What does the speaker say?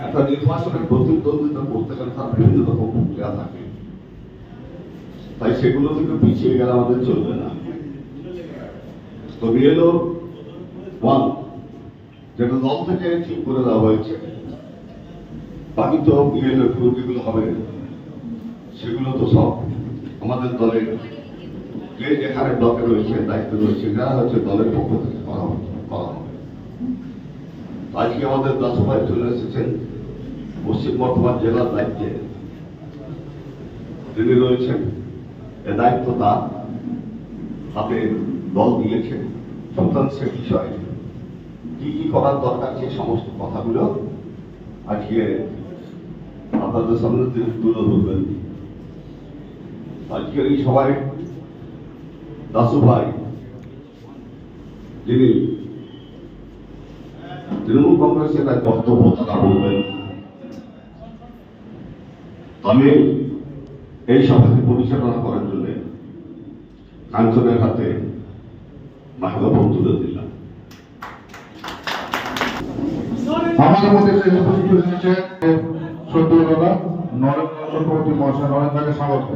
একটা নির্বাচনের প্রতিদ্বন্দ্বিতা করতে গেলে তার বিভিন্ন রকম প্রক্রিয়া থাকে, তাই সেগুলো থেকে পিছিয়ে গেলে আমাদের চলবে না। তো বিএলও 1 যেটা দল থেকে ঠিক করে দেওয়া হয়েছে, বাকি তো বিএলও 2 যেগুলো হবে সেগুলো তো সব আমাদের দলের যে যেখানে ব্লকে রয়েছে, দায়িত্ব রয়েছে, যারা হচ্ছে দলের পক্ষ থেকে করা হবে। আজকে আমাদের দাসু ভাই চলে এসেছেন পশ্চিম বর্ধমান জেলার দায়িত্বে, যিনি রয়েছেন এ দায়িত্ব তার হাতে দল দিয়েছেন। সুতরাং সে বিষয়ে কি কি করার দরকার সেই সমস্ত কথাগুলো আজকে আপনাদের সামনে তুলে ধরবেন। আজকের এই সভায় দাসু ভাই, যিনি তৃণমূল কংগ্রেসের এক বক্তব্য তারা বলবেন, আমি এই সভাকে পরিচালনা করার জন্য কাঞ্চনের হাতে মাইক্রোফোন তুলে দিলাম। আমাদের মধ্যে উপস্থিত হয়েছে শ্রদ্ধেয় দাদা নরেন্দ্র চক্রবর্তী মহাশয়। নরেন্দ্রকে স্বাগত।